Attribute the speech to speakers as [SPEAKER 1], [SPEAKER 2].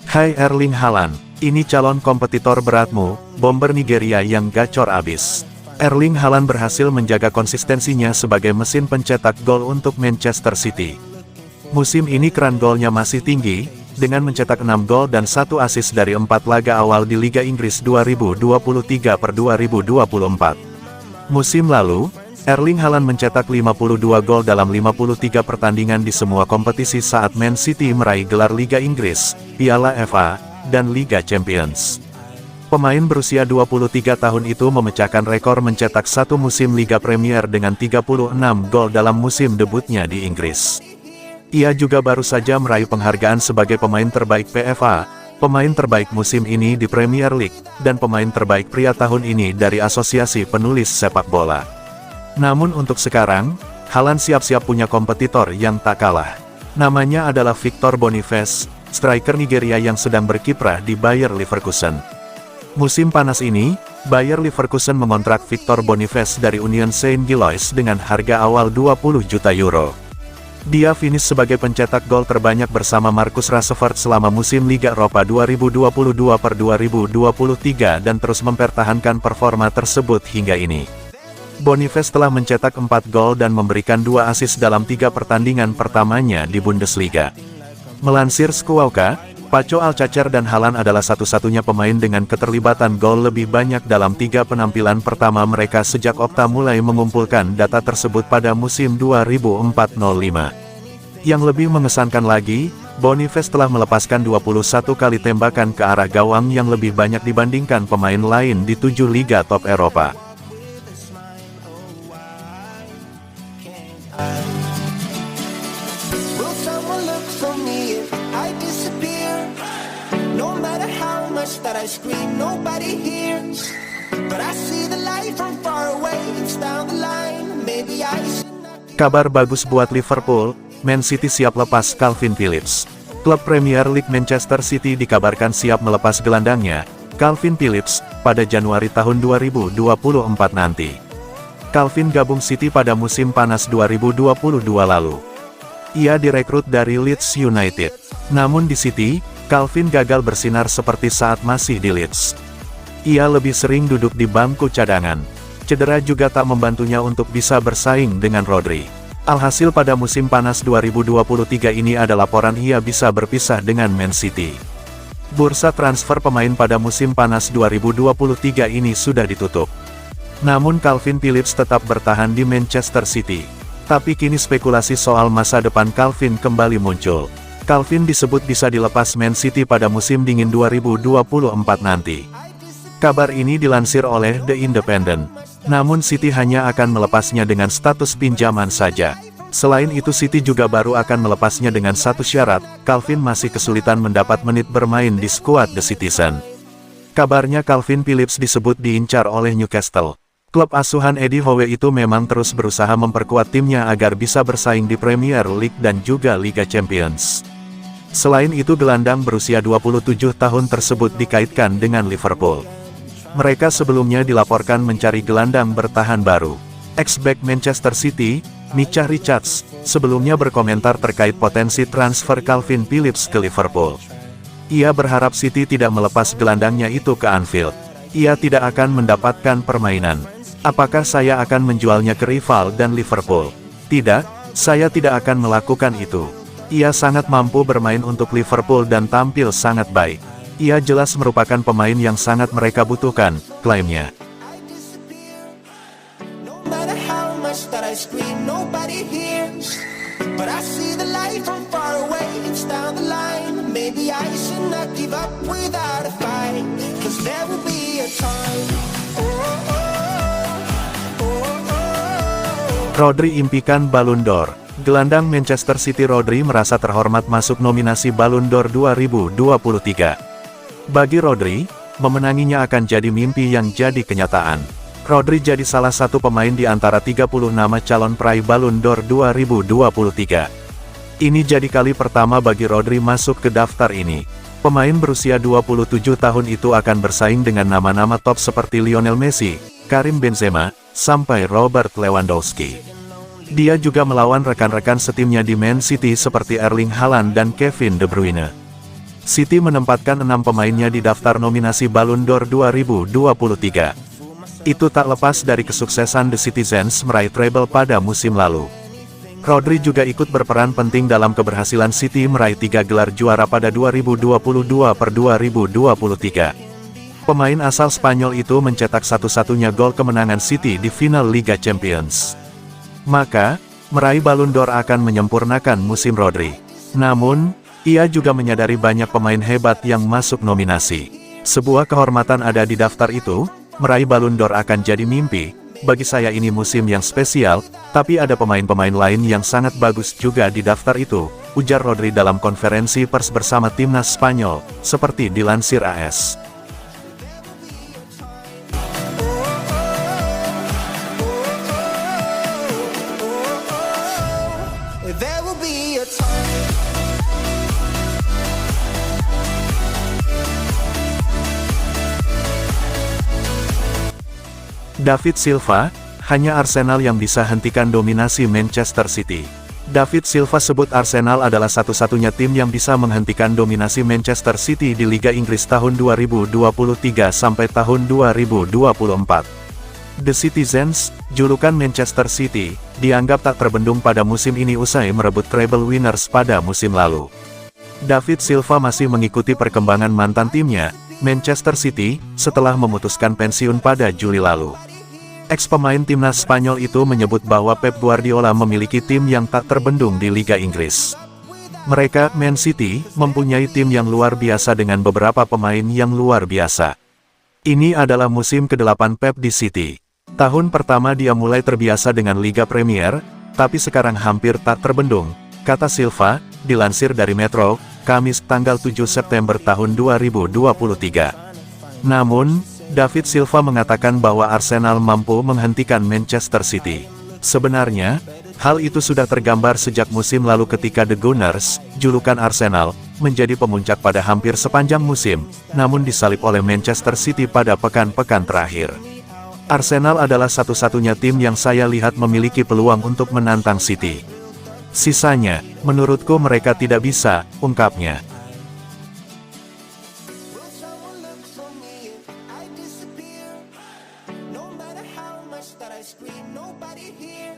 [SPEAKER 1] Hai Erling Haaland, ini calon kompetitor beratmu, bomber Nigeria yang gacor abis. Erling Haaland berhasil menjaga konsistensinya sebagai mesin pencetak gol untuk Manchester City. Musim ini keran golnya masih tinggi, dengan mencetak 6 gol dan 1 assist dari 4 laga awal di Liga Inggris 2023-2024. Musim lalu, Erling Haaland mencetak 52 gol dalam 53 pertandingan di semua kompetisi saat Man City meraih gelar Liga Inggris, Piala FA, dan Liga Champions. Pemain berusia 23 tahun itu memecahkan rekor mencetak satu musim Liga Premier dengan 36 gol dalam musim debutnya di Inggris. Ia juga baru saja meraih penghargaan sebagai pemain terbaik PFA, pemain terbaik musim ini di Premier League, dan pemain terbaik pria tahun ini dari Asosiasi Penulis Sepak Bola. Namun untuk sekarang, Haaland siap-siap punya kompetitor yang tak kalah. Namanya adalah Victor Boniface, striker Nigeria yang sedang berkiprah di Bayer Leverkusen. Musim panas ini, Bayer Leverkusen mengontrak Victor Boniface dari Union Saint-Gilloise dengan harga awal 20 juta euro. Dia finish sebagai pencetak gol terbanyak bersama Marcus Rashford selama musim Liga Eropa 2022-2023 dan terus mempertahankan performa tersebut hingga ini. Boniface telah mencetak 4 gol dan memberikan 2 assist dalam 3 pertandingan pertamanya di Bundesliga. Melansir Squawka, Paco Alcacer dan Haaland adalah satu-satunya pemain dengan keterlibatan gol lebih banyak dalam 3 penampilan pertama mereka sejak Opta mulai mengumpulkan data tersebut pada musim 2004-05. Yang lebih mengesankan lagi, Boniface telah melepaskan 21 kali tembakan ke arah gawang yang lebih banyak dibandingkan pemain lain di 7 liga top Eropa.
[SPEAKER 2] That I scream, nobody hears. But I see the light from far away, it's down the line. Maybe I should not...
[SPEAKER 1] Kabar bagus buat Liverpool, Man City siap lepas Calvin Phillips. Klub Premier League Manchester City dikabarkan siap melepas gelandangnya, Calvin Phillips, pada Januari tahun 2024 nanti. Calvin gabung City pada musim panas 2022 lalu. Ia direkrut dari Leeds United. Namun di City, Calvin gagal bersinar seperti saat masih di Leeds. Ia lebih sering duduk di bangku cadangan. Cedera juga tak membantunya untuk bisa bersaing dengan Rodri. Alhasil pada musim panas 2023 ini ada laporan ia bisa berpisah dengan Man City. Bursa transfer pemain pada musim panas 2023 ini sudah ditutup. Namun Calvin Phillips tetap bertahan di Manchester City. Tapi kini spekulasi soal masa depan Calvin kembali muncul. Calvin disebut bisa dilepas Man City pada musim dingin 2024 nanti. Kabar ini dilansir oleh The Independent. Namun City hanya akan melepasnya dengan status pinjaman saja. Selain itu City juga baru akan melepasnya dengan satu syarat, Calvin masih kesulitan mendapat menit bermain di skuad The Citizen. Kabarnya Calvin Phillips disebut diincar oleh Newcastle. Klub asuhan Eddie Howe itu memang terus berusaha memperkuat timnya agar bisa bersaing di Premier League dan juga Liga Champions. Selain itu gelandang berusia 27 tahun tersebut dikaitkan dengan Liverpool. Mereka sebelumnya dilaporkan mencari gelandang bertahan baru. Ex-back Manchester City, Micah Richards, sebelumnya berkomentar terkait potensi transfer Calvin Phillips ke Liverpool. Ia berharap City tidak melepas gelandangnya itu ke Anfield. Ia tidak akan mendapatkan permainan. Apakah saya akan menjualnya ke rival dan Liverpool? Tidak, saya tidak akan melakukan itu. Ia sangat mampu bermain untuk Liverpool dan tampil sangat baik. Ia jelas merupakan pemain yang sangat mereka butuhkan, klaimnya. Rodri impikan Ballon d'Or. Gelandang Manchester City Rodri merasa terhormat masuk nominasi Ballon d'Or 2023. Bagi Rodri, memenanginya akan jadi mimpi yang jadi kenyataan. Rodri jadi salah satu pemain di antara 30 nama calon peraih Ballon d'Or 2023. Ini jadi kali pertama bagi Rodri masuk ke daftar ini. Pemain berusia 27 tahun itu akan bersaing dengan nama-nama top seperti Lionel Messi, Karim Benzema, sampai Robert Lewandowski. Dia juga melawan rekan-rekan setimnya di Man City seperti Erling Haaland dan Kevin De Bruyne. City menempatkan 6 pemainnya di daftar nominasi Ballon d'Or 2023. Itu tak lepas dari kesuksesan The Citizens meraih treble pada musim lalu. Rodri juga ikut berperan penting dalam keberhasilan City meraih 3 gelar juara pada 2022-2023. Pemain asal Spanyol itu mencetak satu-satunya gol kemenangan City di final Liga Champions. Maka, meraih Ballon d'Or akan menyempurnakan musim Rodri. Namun, ia juga menyadari banyak pemain hebat yang masuk nominasi. Sebuah kehormatan ada di daftar itu, meraih Ballon d'Or akan jadi mimpi. Bagi saya ini musim yang spesial, tapi ada pemain-pemain lain yang sangat bagus juga di daftar itu, ujar Rodri dalam konferensi pers bersama timnas Spanyol, seperti dilansir AS.
[SPEAKER 2] There will be a time.
[SPEAKER 1] David Silva, hanya Arsenal yang bisa hentikan dominasi Manchester City. David Silva sebut Arsenal adalah satu-satunya tim yang bisa menghentikan dominasi Manchester City di Liga Inggris tahun 2023 sampai tahun 2024. The Citizens, julukan Manchester City, dianggap tak terbendung pada musim ini usai merebut treble winners pada musim lalu. David Silva masih mengikuti perkembangan mantan timnya, Manchester City, setelah memutuskan pensiun pada Juli lalu. Ex-pemain timnas Spanyol itu menyebut bahwa Pep Guardiola memiliki tim yang tak terbendung di Liga Inggris. Mereka, Man City, mempunyai tim yang luar biasa dengan beberapa pemain yang luar biasa. Ini adalah musim ke-8 Pep di City. Tahun pertama dia mulai terbiasa dengan Liga Premier, tapi sekarang hampir tak terbendung, kata Silva, dilansir dari Metro, Kamis tanggal 7 September tahun 2023. Namun, David Silva mengatakan bahwa Arsenal mampu menghentikan Manchester City. Sebenarnya, hal itu sudah tergambar sejak musim lalu ketika The Gunners, julukan Arsenal, menjadi pemuncak pada hampir sepanjang musim, namun disalip oleh Manchester City pada pekan-pekan terakhir. Arsenal adalah satu-satunya tim yang saya lihat memiliki peluang untuk menantang City. Sisanya, menurutku mereka tidak bisa, ungkapnya.
[SPEAKER 2] Will someone look for me if I disappear? No matter how much that I scream, nobody hears.